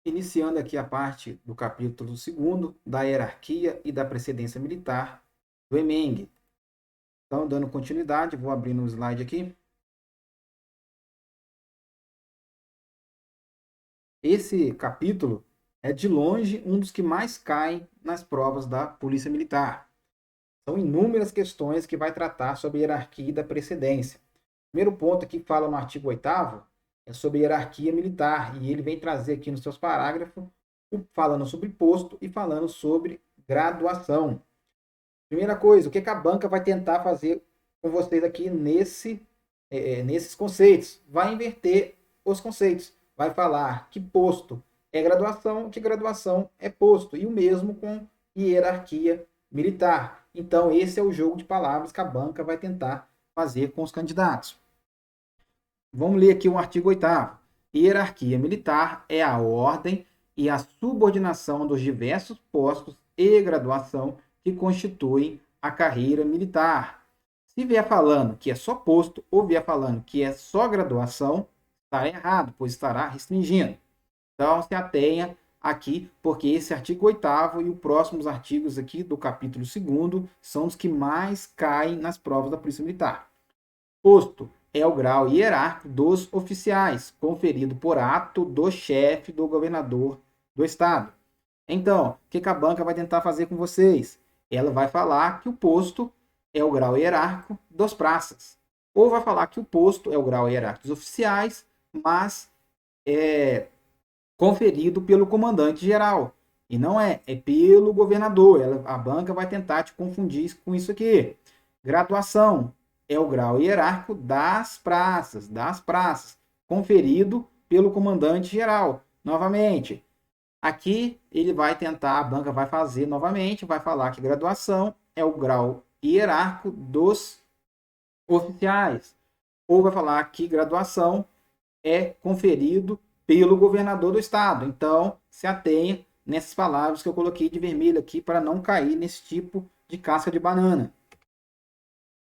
Iniciando aqui a parte do capítulo 2º, da hierarquia e da precedência militar do EMENG. Então, dando continuidade, vou abrir no slide aqui. Esse capítulo é, de longe, um dos que mais caem nas provas da Polícia Militar. São inúmeras questões que vai tratar sobre hierarquia e da precedência. O primeiro ponto aqui fala no artigo 8º é sobre hierarquia militar, e ele vem trazer aqui nos seus parágrafos falando sobre posto e falando sobre graduação. Primeira coisa, o que a banca vai tentar fazer com vocês aqui nesses conceitos? Vai inverter os conceitos. Vai falar que posto é graduação, que graduação é posto. E o mesmo com hierarquia militar. Então, esse é o jogo de palavras que a banca vai tentar fazer com os candidatos. Vamos ler aqui o artigo 8º. Hierarquia militar é a ordem e a subordinação dos diversos postos e graduação que constituem a carreira militar. Se vier falando que é só posto ou vier falando que é só graduação, está errado, pois estará restringindo. Então, se atenha aqui, porque esse artigo 8º e os próximos artigos aqui do capítulo 2º são os que mais caem nas provas da Polícia Militar. Posto é o grau hierárquico dos oficiais, conferido por ato do chefe do governador do estado. Então, o que a banca vai tentar fazer com vocês? Ela vai falar que o posto é o grau hierárquico dos praças. Ou vai falar que o posto é o grau hierárquico dos oficiais, mas é conferido pelo comandante geral. E não é pelo governador. A banca vai tentar te confundir com isso aqui. Graduação é o grau hierárquico das praças, conferido pelo comandante geral. Novamente, aqui ele vai tentar, a banca vai fazer novamente, vai falar que graduação é o grau hierárquico dos oficiais. Ou vai falar que graduação é conferido pelo governador do estado. Então, se atenha nessas palavras que eu coloquei de vermelho aqui para não cair nesse tipo de casca de banana.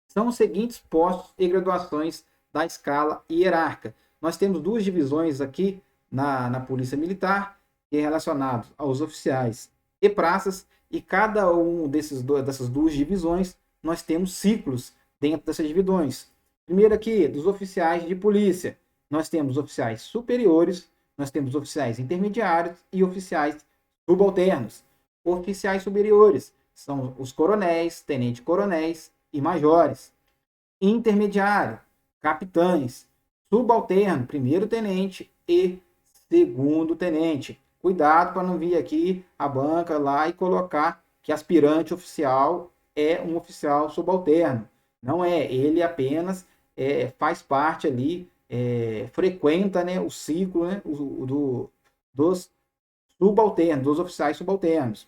São os seguintes postos e graduações da escala hierárquica. Nós temos duas divisões aqui na Polícia Militar, que é relacionado aos oficiais e praças, e cada um dessas duas divisões, nós temos ciclos dentro dessas divisões. Primeiro aqui, dos oficiais de polícia, nós temos oficiais superiores, nós temos oficiais intermediários e oficiais subalternos. Oficiais superiores são os coronéis, tenente-coronéis e majores. Intermediário, capitães. Subalterno, primeiro tenente e segundo tenente. Cuidado para não vir aqui a banca lá e colocar que aspirante oficial é um oficial subalterno. Não é, ele apenas faz parte ali, frequenta, né, o ciclo, né, dos subalternos, dos oficiais subalternos.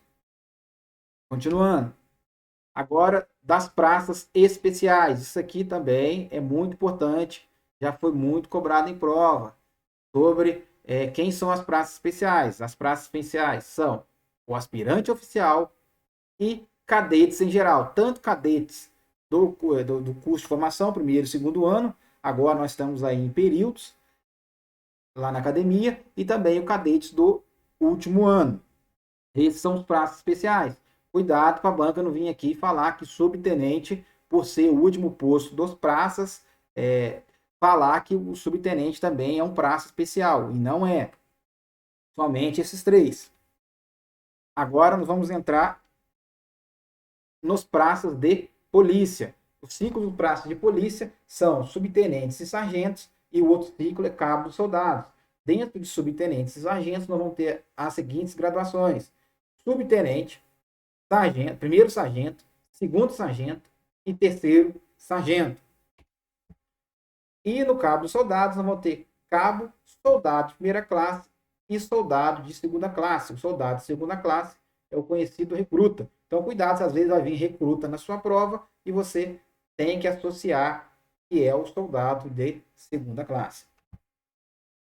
Continuando. Agora, das praças especiais. Isso aqui também é muito importante, já foi muito cobrado em prova, sobre quem são as praças especiais. As praças especiais são o aspirante oficial e cadetes em geral, tanto cadetes do curso de formação, primeiro e segundo ano, agora nós estamos aí em períodos, lá na academia, e também o cadetes do último ano. Esses são os praças especiais. Cuidado para a banca não vir aqui falar que subtenente, por ser o último posto dos praças, falar que o subtenente também é um praça especial. E não é. Somente esses três. Agora nós vamos entrar nos praças de polícia. O ciclo dos praças de polícia são subtenentes e sargentos, e o outro ciclo é cabo dos soldados. Dentro de subtenentes e sargentos, nós vamos ter as seguintes graduações: subtenente, sargento, primeiro sargento, segundo sargento e terceiro sargento. E no cabo dos soldados, nós vamos ter cabo, soldado de primeira classe e soldado de segunda classe. O soldado de segunda classe é o conhecido recruta. Então, cuidado, às vezes vai vir recruta na sua prova e você tem que associar que é o soldado de segunda classe.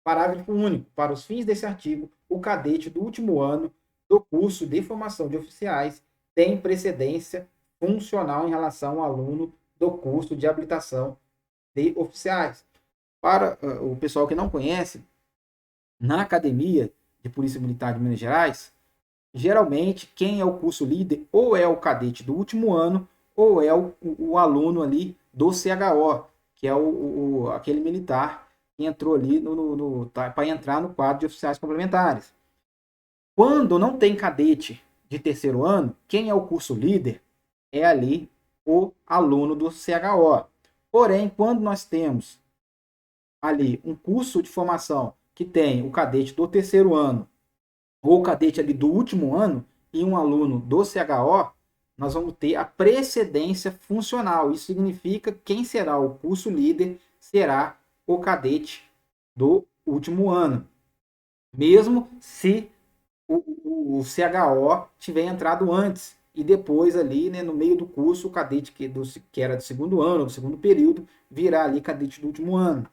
Parágrafo único. Para os fins desse artigo, o cadete do último ano do curso de formação de oficiais tem precedência funcional em relação ao aluno do curso de habilitação de oficiais. Para o pessoal que não conhece, na academia de Polícia Militar de Minas Gerais, geralmente quem é o curso líder ou é o cadete do último ano ou é o aluno ali do CHO, que é aquele militar que entrou ali para entrar no quadro de oficiais complementares. Quando não tem cadete de terceiro ano, quem é o curso líder é ali o aluno do CHO. Porém, quando nós temos ali um curso de formação que tem o cadete do terceiro ano ou o cadete ali do último ano e um aluno do CHO, nós vamos ter a precedência funcional. Isso significa que quem será o curso líder será o cadete do último ano, mesmo se o CHO tiver entrado antes e depois ali, né, no meio do curso, o cadete que era do segundo ano, do segundo período, virá ali cadete do último ano.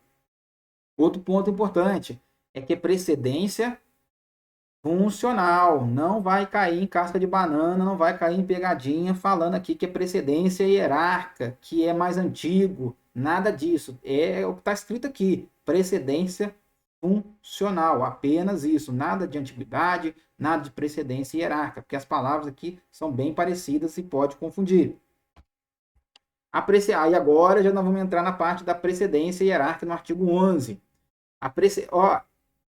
Outro ponto importante é que a precedência funcional, não vai cair em casca de banana, não vai cair em pegadinha falando aqui que é precedência hierárquica, que é mais antigo, nada disso. É o que está escrito aqui, precedência funcional, apenas isso, nada de antiguidade, nada de precedência hierárquica, porque as palavras aqui são bem parecidas e pode confundir. Aí agora já nós vamos entrar na parte da precedência hierárquica no artigo 11.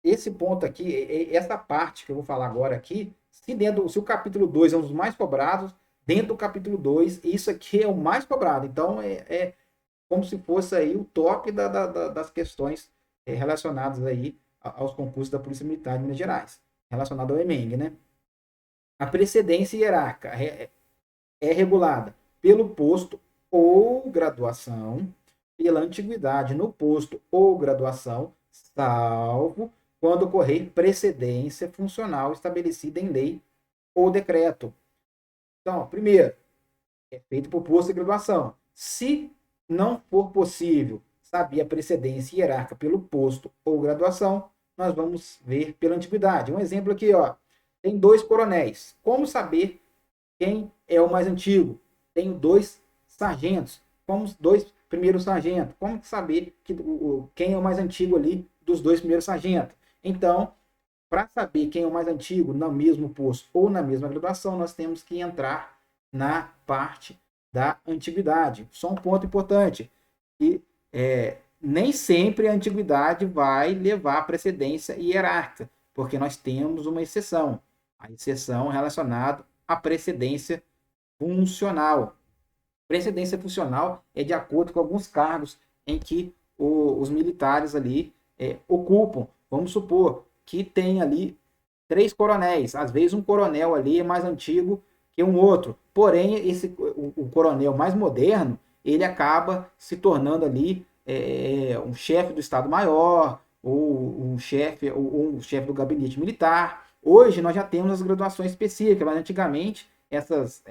Esse ponto aqui, essa parte que eu vou falar agora aqui, se o capítulo 2 é um dos mais cobrados, dentro do capítulo 2, isso aqui é o mais cobrado. Então, é como se fosse aí o top das questões relacionadas aí aos concursos da Polícia Militar de Minas Gerais, relacionado ao EMENG, né? A precedência hierárquica é regulada pelo posto ou graduação, pela antiguidade no posto ou graduação, salvo quando ocorrer precedência funcional estabelecida em lei ou decreto. Então, primeiro, é feito por posto de graduação. Se não for possível saber a precedência hierárquica pelo posto ou graduação, nós vamos ver pela antiguidade. Um exemplo aqui, ó, tem 2 coronéis. Como saber quem é o mais antigo? Tenho 2 sargentos. Como 2 primeiros sargentos. Como saber quem é o mais antigo ali dos 2 primeiros sargentos? Então, para saber quem é o mais antigo no mesmo posto ou na mesma graduação, nós temos que entrar na parte da antiguidade. Só um ponto importante, que nem sempre a antiguidade vai levar a precedência hierárquica, porque nós temos uma exceção. A exceção relacionada à precedência funcional. Precedência funcional é de acordo com alguns cargos em que os militares ali ocupam. Vamos supor que tem ali 3 coronéis. Às vezes um coronel ali é mais antigo que um outro. Porém, o coronel mais moderno, ele acaba se tornando ali um chefe do Estado-Maior, ou um chefe do gabinete militar. Hoje nós já temos as graduações específicas, mas antigamente essas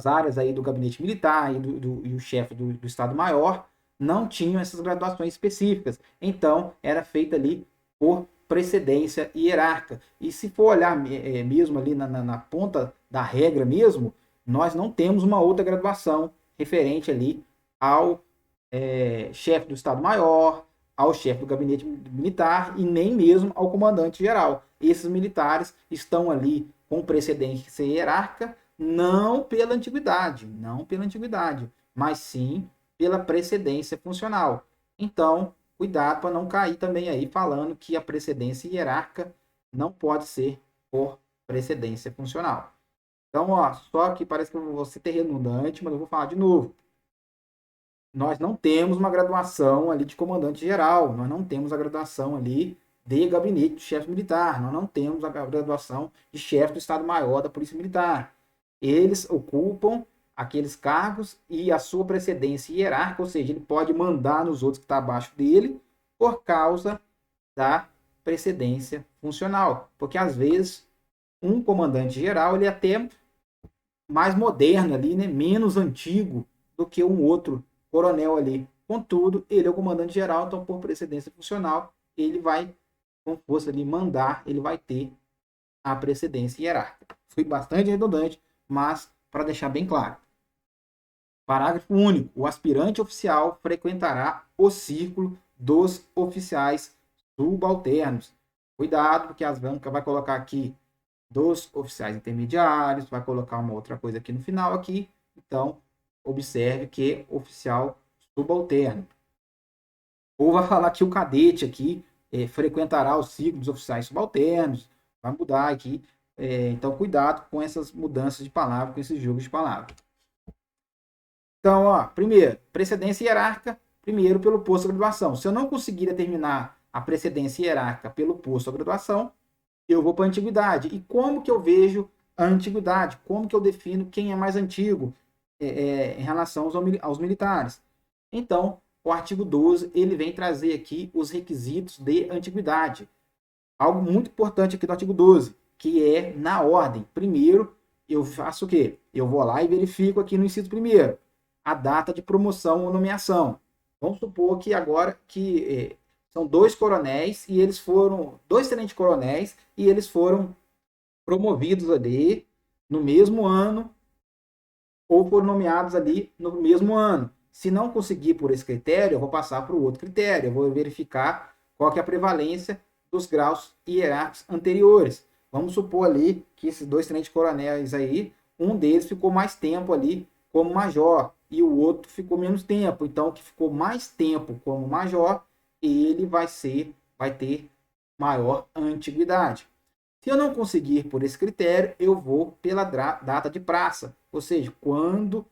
áreas aí do gabinete militar e o chefe do Estado-Maior não tinham essas graduações específicas. Então, era feita ali por precedência hierárquica. E se for olhar mesmo ali na ponta da regra mesmo, nós não temos uma outra graduação referente ali ao chefe do Estado-Maior, ao chefe do gabinete militar e nem mesmo ao comandante-geral. Esses militares estão ali com precedência hierárquica, não pela antiguidade, mas sim pela precedência funcional. Então, cuidado para não cair também aí falando que a precedência hierárquica não pode ser por precedência funcional. Então, ó, só que parece que eu vou ser redundante, mas eu vou falar de novo. Nós não temos uma graduação ali de comandante-geral, nós não temos a graduação ali de gabinete de chefe militar, nós não temos a graduação de chefe do Estado-Maior da Polícia Militar. Eles ocupam aqueles cargos e a sua precedência hierárquica, ou seja, ele pode mandar nos outros que estão abaixo dele por causa da precedência funcional. Porque às vezes um comandante-geral ele é até mais moderno ali, né? Menos antigo do que um outro coronel ali. Contudo, ele é o comandante-geral, então por precedência funcional, ele vai, com força ali, mandar, ele vai ter a precedência hierárquica. Fui bastante redundante, mas para deixar bem claro. Parágrafo único. O aspirante oficial frequentará o círculo dos oficiais subalternos. Cuidado, porque as bancas vai colocar aqui dos oficiais intermediários, vai colocar uma outra coisa aqui no final aqui. Então, observe que é oficial subalterno. Ou vai falar que o cadete aqui frequentará o ciclo dos oficiais subalternos, vai mudar aqui. Então, cuidado com essas mudanças de palavra, com esses jogos de palavra. Então, ó, primeiro, precedência hierárquica, primeiro pelo posto de graduação. Se eu não conseguir determinar a precedência hierárquica pelo posto de graduação, eu vou para a antiguidade. E como que eu vejo a antiguidade? Como que eu defino quem é mais antigo em relação aos militares? Então, o artigo 12, ele vem trazer aqui os requisitos de antiguidade. Algo muito importante aqui do artigo 12, que é na ordem. Primeiro, eu faço o quê? Eu vou lá e verifico aqui no inciso primeiro a data de promoção ou nomeação. Vamos supor que agora que são dois coronéis e eles foram, dois tenentes-coronéis e eles foram promovidos ali no mesmo ano ou foram nomeados ali no mesmo ano. Se não conseguir por esse critério, eu vou passar para o outro critério, eu vou verificar qual que é a prevalência dos graus hierárquicos anteriores. Vamos supor ali que esses dois tenentes-coronéis aí, um deles ficou mais tempo ali como major e o outro ficou menos tempo. Então, o que ficou mais tempo como major, ele vai ter maior antiguidade. Se eu não conseguir por esse critério, eu vou pela data de praça, ou seja, quando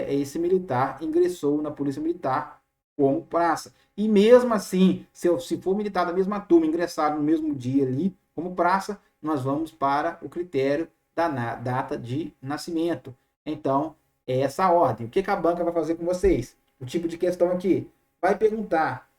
esse militar ingressou na Polícia Militar como praça. E mesmo assim, se for militar da mesma turma, ingressar no mesmo dia ali como praça, nós vamos para o critério da data de nascimento. Então, é essa a ordem. O que a banca vai fazer com vocês? O tipo de questão aqui. Vai perguntar,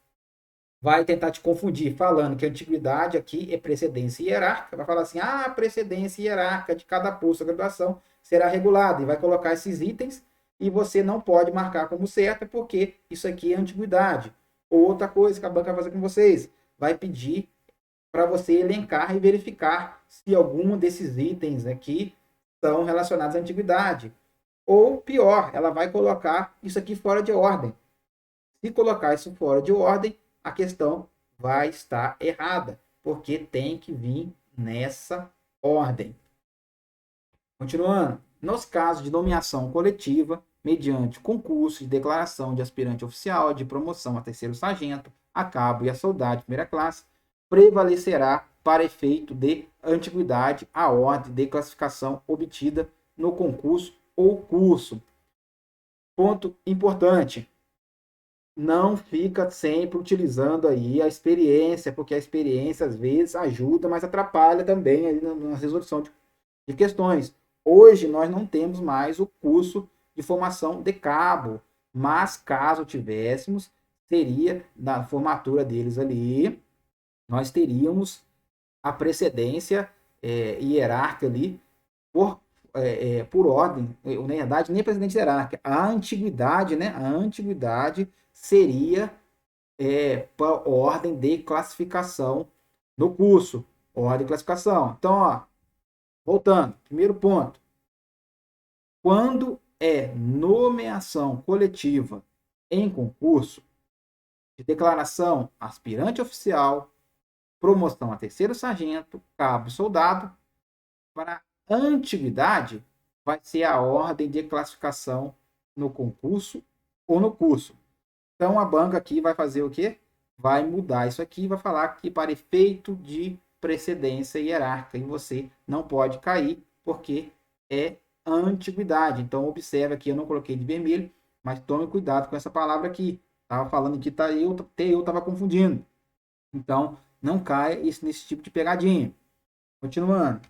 vai tentar te confundir, falando que a antiguidade aqui é precedência hierárquica, vai falar assim, a precedência hierárquica de cada posto de graduação será regulada, e vai colocar esses itens, e você não pode marcar como certo, porque isso aqui é antiguidade. Outra coisa que a banca vai fazer com vocês, vai pedir para você elencar e verificar se algum desses itens aqui são relacionados à antiguidade. Ou pior, ela vai colocar isso aqui fora de ordem. Se colocar isso fora de ordem, a questão vai estar errada, porque tem que vir nessa ordem. Continuando, nos casos de nomeação coletiva, mediante concurso de declaração de aspirante oficial de promoção a terceiro sargento, a cabo e a soldado de primeira classe, prevalecerá para efeito de antiguidade a ordem de classificação obtida no concurso ou curso. Ponto importante, não fica sempre utilizando aí a experiência, porque a experiência às vezes ajuda, mas atrapalha também aí na resolução de questões. Hoje nós não temos mais o curso de formação de cabo, mas caso tivéssemos, seria na formatura deles ali, nós teríamos a precedência hierárquica ali por ordem, na verdade, nem precedência hierárquica, a antiguidade, né? A antiguidade seria por ordem de classificação no curso. Ordem de classificação. Então, ó, voltando, primeiro ponto. Quando é nomeação coletiva em concurso, de declaração aspirante oficial, promoção a terceiro sargento, cabo e soldado, para antiguidade, vai ser a ordem de classificação no concurso ou no curso. Então, a banca aqui vai fazer o quê? Vai mudar isso aqui e vai falar que para efeito de precedência hierárquica, e você não pode cair, porque é antiguidade. Então, observa aqui, eu não coloquei de vermelho, mas tome cuidado com essa palavra aqui. Estava falando que tá, até eu estava confundindo. Então, não caia nesse tipo de pegadinha. Continuando.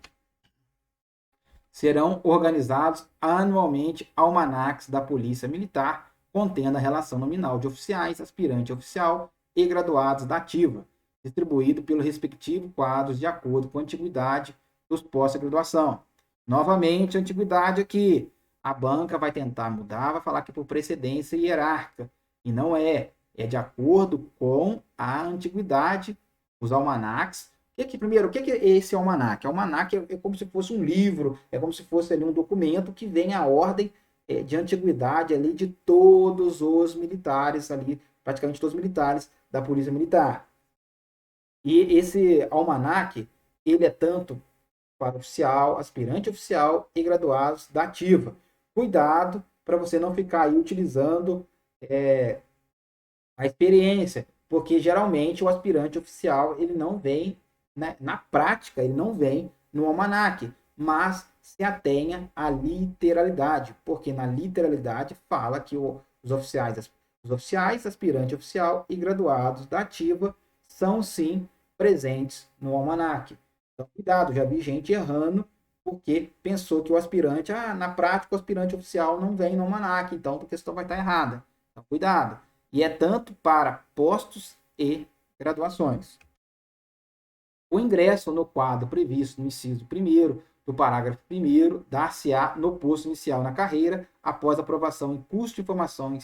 Serão organizados anualmente almanaques da Polícia Militar, contendo a relação nominal de oficiais, aspirante oficial e graduados da ativa, distribuído pelo respectivo quadros de acordo com a antiguidade dos postos de graduação. Novamente, a antiguidade aqui. A banca vai tentar mudar, vai falar que por precedência hierárquica. E não é. É de acordo com a antiguidade, os almanaques. Primeiro, o que é esse almanaque? Almanaque é como se fosse um livro, é como se fosse ali um documento que vem a ordem de antiguidade ali de todos os militares ali, praticamente todos os militares da Polícia Militar. E esse almanaque, ele é tanto para oficial, aspirante oficial e graduados da ativa. Cuidado para você não ficar aí utilizando a experiência, porque geralmente o aspirante oficial ele não vem, né, na prática, ele não vem no almanaque, mas se atenha à literalidade, porque na literalidade fala que os oficiais, aspirante oficial e graduados da ativa são sim presentes no almanaque. Então, cuidado, já vi gente errando porque pensou que o aspirante, na prática, o aspirante oficial não vem no almanaque, então a questão vai estar errada. Então, cuidado. E é tanto para postos e graduações. O ingresso no quadro previsto no inciso 1º do parágrafo 1º dar-se-á no posto inicial na carreira, após aprovação em curso de formação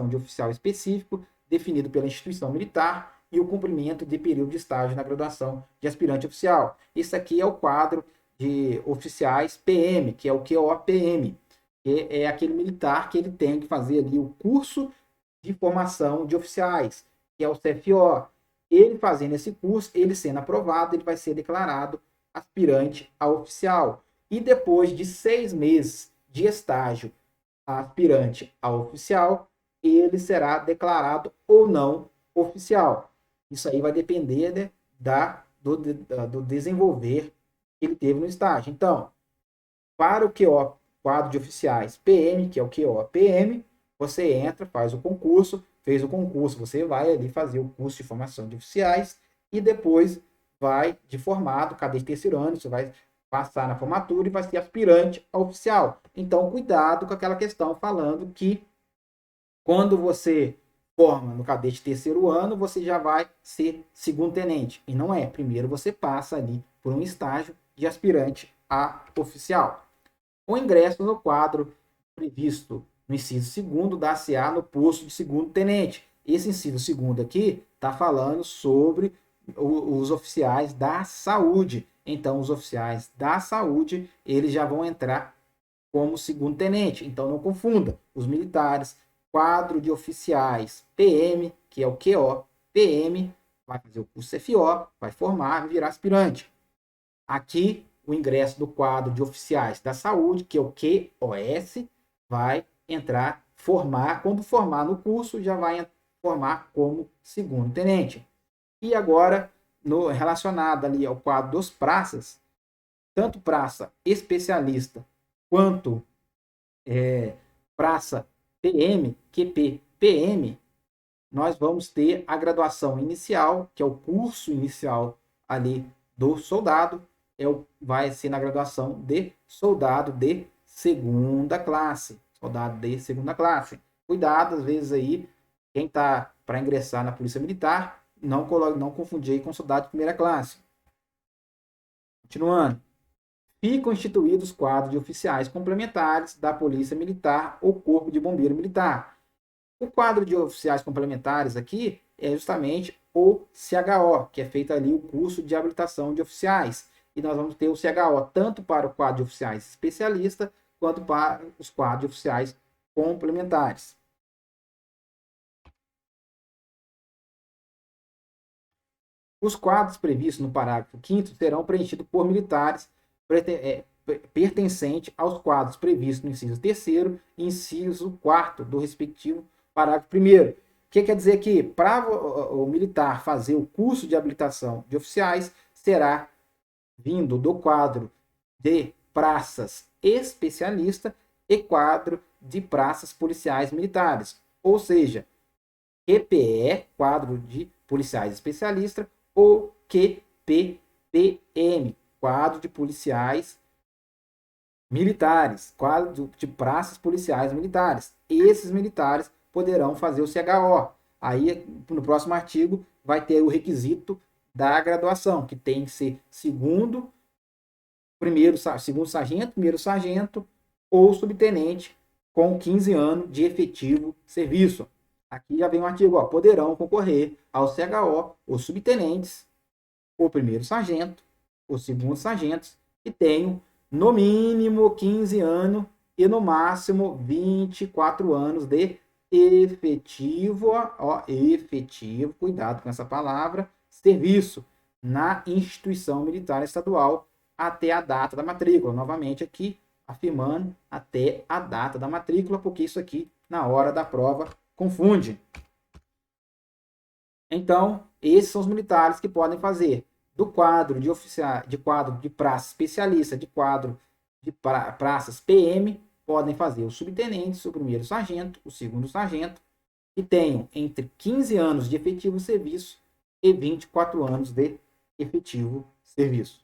de oficial específico, definido pela instituição militar, e o cumprimento de período de estágio na graduação de aspirante oficial. Isso aqui é o quadro de oficiais PM, que é o QOPM, que é aquele militar que ele tem que fazer ali o curso de formação de oficiais, que é o CFO. Ele fazendo esse curso, ele sendo aprovado, ele vai ser declarado aspirante a oficial. E depois de 6 meses de estágio aspirante a oficial, ele será declarado ou não oficial. Isso aí vai depender, né, do desenvolver que ele teve no estágio. Então, para o QO, quadro de oficiais PM, que é o QO-PM, você entra, faz o concurso, fez o concurso, você vai ali fazer o curso de formação de oficiais e depois vai de formado, cadete terceiro ano, você vai passar na formatura e vai ser aspirante a oficial. Então, cuidado com aquela questão falando que quando você forma no cadete terceiro ano, você já vai ser segundo tenente. E não é. Primeiro você passa ali por um estágio de aspirante a oficial. O ingresso no quadro previsto no inciso segundo dar-se-á no posto de segundo tenente. Esse inciso segundo aqui está falando sobre os oficiais da saúde. Então, os oficiais da saúde, eles já vão entrar como segundo tenente. Então, não confunda. Os militares, quadro de oficiais PM, que é o QO, PM, vai fazer o curso FO, vai formar, vai virar aspirante. Aqui, o ingresso do quadro de oficiais da saúde, que é o QOS, vai entrar, formar, quando formar no curso, já vai formar como segundo tenente. E agora, relacionado ali ao quadro dos praças, tanto praça especialista quanto praça PM, QP, PM, nós vamos ter a graduação inicial, que é o curso inicial ali do soldado, vai ser na graduação de soldado de segunda classe. Soldado de segunda classe. Cuidado, às vezes aí, quem está para ingressar na Polícia Militar, não confundir com soldado de primeira classe. Continuando. Ficam instituídos quadros de oficiais complementares da Polícia Militar ou Corpo de Bombeiro Militar. O quadro de oficiais complementares aqui é justamente o CHO, que é feito ali o curso de habilitação de oficiais. E nós vamos ter o CHO tanto para o quadro de oficiais especialista quanto para os quadros de oficiais complementares. Os quadros previstos no parágrafo 5º serão preenchidos por militares pertencente aos quadros previstos no inciso 3º e inciso 4º do respectivo parágrafo 1º. O que quer dizer que para o militar fazer o curso de habilitação de oficiais será vindo do quadro de praças especialista e quadro de praças policiais militares, ou seja, QPE, quadro de policiais especialistas, ou QPPM, quadro de policiais militares, quadro de praças policiais militares. Esses militares poderão fazer o CHO. Aí, no próximo artigo, vai ter o requisito da graduação, que tem que ser segundo sargento, primeiro sargento ou subtenente com 15 anos de efetivo serviço. Aqui já vem um artigo, poderão concorrer ao CHO os subtenentes, o primeiro sargento, o segundo sargento, que tenham no mínimo 15 anos e no máximo 24 anos de efetivo, efetivo, cuidado com essa palavra, serviço na instituição militar estadual até a data da matrícula. Novamente aqui, afirmando até a data da matrícula, porque isso aqui, na hora da prova, confunde. Então, esses são os militares que podem fazer do quadro de oficiais, de quadro de praça especialista, de quadro de praças PM, podem fazer os subtenentes, o primeiro sargento, o segundo sargento, que tenham entre 15 anos de efetivo serviço e 24 anos de efetivo serviço.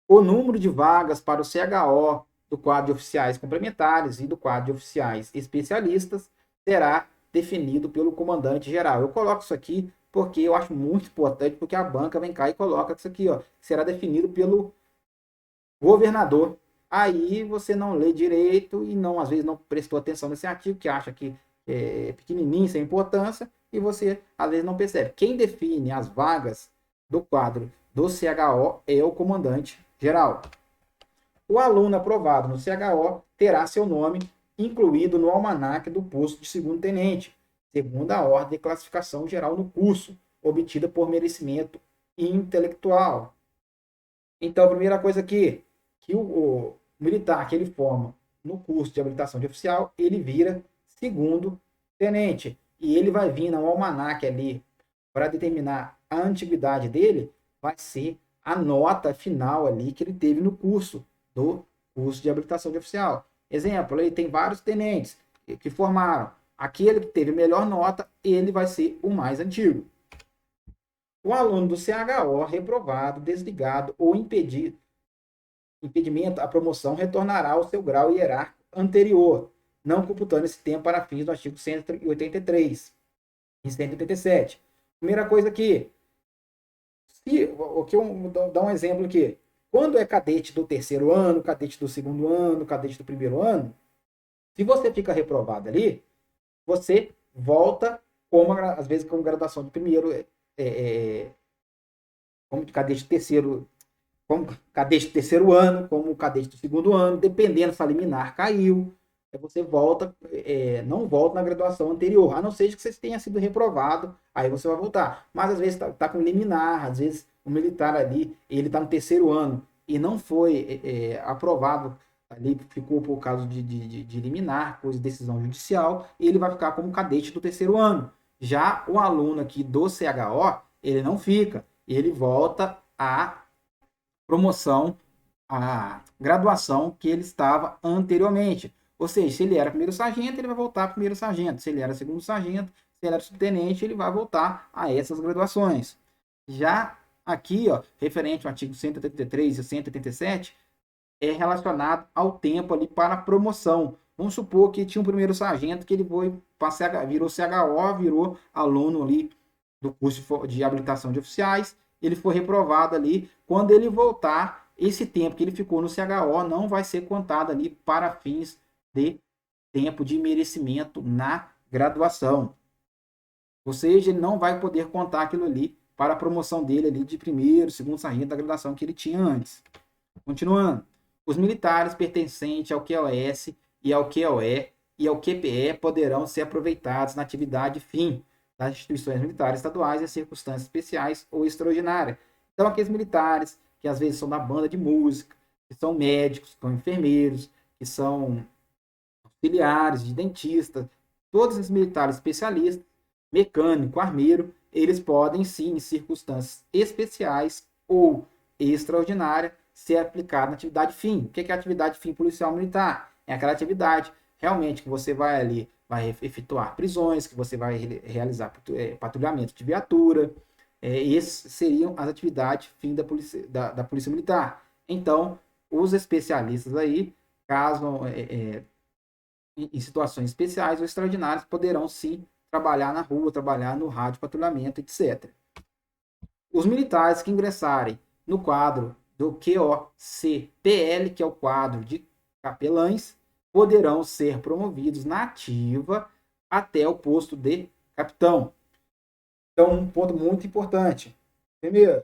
O número de vagas para o CHO do quadro de oficiais complementares e do quadro de oficiais especialistas será definido pelo comandante-geral. Eu coloco isso aqui porque eu acho muito importante, porque a banca vem cá e coloca isso aqui, ó, será definido pelo governador. Aí você não lê direito e não, às vezes não prestou atenção nesse artigo, que acha que é pequenininho, sem importância, e você às vezes não percebe. Quem define as vagas do quadro do CHO é o comandante-geral. O aluno aprovado no CHO terá seu nome incluído no almanaque do posto de segundo-tenente, segundo a ordem de classificação geral no curso, obtida por merecimento intelectual. Então, a primeira coisa aqui, que o militar que ele forma no curso de habilitação de oficial, ele vira segundo-tenente. E ele vai vir no almanaque ali, para determinar a antiguidade dele, vai ser a nota final ali que ele teve no curso de habilitação de oficial. Exemplo, ele tem vários tenentes que formaram. Aquele que teve melhor nota, ele vai ser o mais antigo. O aluno do CHO reprovado, desligado ou impedimento à promoção retornará ao seu grau hierárquico anterior, não computando esse tempo para fins do artigo 183 e 187. Primeira coisa aqui, o que eu dar um exemplo aqui. Quando é cadete do terceiro ano, cadete do segundo ano, cadete do primeiro ano, se você fica reprovado ali, você volta, como às vezes com graduação de primeiro, como cadete terceiro, como cadete do terceiro ano, como cadete do segundo ano, dependendo se a liminar caiu, você volta, não volta na graduação anterior, a não ser que você tenha sido reprovado, aí você vai voltar. Mas às vezes tá com liminar, às vezes o militar ali, ele está no terceiro ano e não foi aprovado, ali ficou por causa de liminar, coisa de decisão judicial, e ele vai ficar como cadete do terceiro ano. Já o aluno aqui do CHO, ele não fica, ele volta à promoção, à graduação que ele estava anteriormente. Ou seja, se ele era primeiro sargento, ele vai voltar para primeiro sargento. Se ele era segundo sargento, se ele era subtenente, ele vai voltar a essas graduações. Já aqui, ó, referente ao artigo 183 e 187, é relacionado ao tempo ali para a promoção. Vamos supor que tinha um primeiro sargento que ele foi para virou CHO, virou aluno ali do curso de habilitação de oficiais, ele foi reprovado ali. Quando ele voltar, esse tempo que ele ficou no CHO não vai ser contado ali para fins de tempo de merecimento na graduação. Ou seja, ele não vai poder contar aquilo ali para a promoção dele ali de primeiro, segundo sargento da graduação que ele tinha antes. Continuando. Os militares pertencentes ao QOS e ao QOE e ao QPE poderão ser aproveitados na atividade fim das instituições militares estaduais em circunstâncias especiais ou extraordinárias. Então, aqueles militares que às vezes são da banda de música, que são médicos, que são enfermeiros, que são auxiliares de dentista, todos esses militares especialistas, mecânico, armeiro, eles podem sim, em circunstâncias especiais ou extraordinárias, ser aplicado na atividade fim. O que é a atividade fim policial militar? É aquela atividade realmente que você vai ali, vai efetuar prisões, que você vai realizar patrulhamento de viatura. Essas seriam as atividades fim da polícia militar. Então, os especialistas aí, caso em situações especiais ou extraordinárias, poderão sim trabalhar na rua, trabalhar no rádio patrulhamento, etc. Os militares que ingressarem no quadro do QOCPL, que é o quadro de capelães, poderão ser promovidos na ativa até o posto de capitão. Então, um ponto muito importante. Primeiro,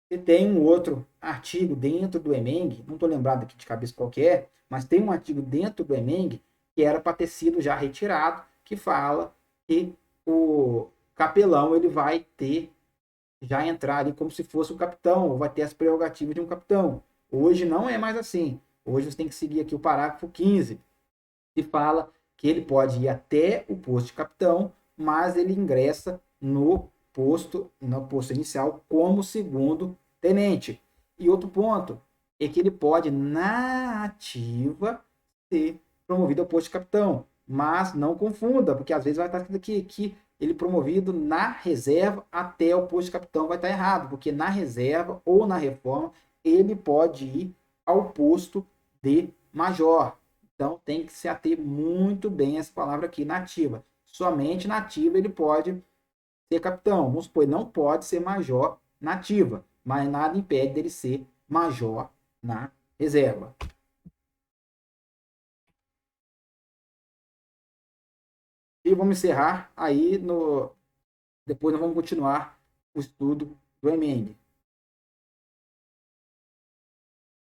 você tem um outro artigo dentro do EMENG, não estou lembrado aqui de cabeça qual que é, mas tem um artigo dentro do EMENG que era para ter sido já retirado, que fala que o capelão ele vai ter, já entrar ali como se fosse o capitão, ou vai ter as prerrogativas de um capitão. Hoje não é mais assim. Hoje você tem que seguir aqui o parágrafo 15, que fala que ele pode ir até o posto de capitão, mas ele ingressa no posto inicial como segundo tenente. E outro ponto é que ele pode, na ativa, ser promovido ao posto de capitão. Mas não confunda, porque às vezes vai estar escrito aqui que ele promovido na reserva até o posto de capitão, vai estar errado, porque na reserva ou na reforma ele pode ir ao posto de major. Então tem que se ater muito bem essa palavra aqui, nativa. Somente nativa ele pode ser capitão. Vamos supor, ele não pode ser major nativa, mas nada impede dele ser major na reserva. E vamos encerrar aí no. Depois nós vamos continuar o estudo do Emeng.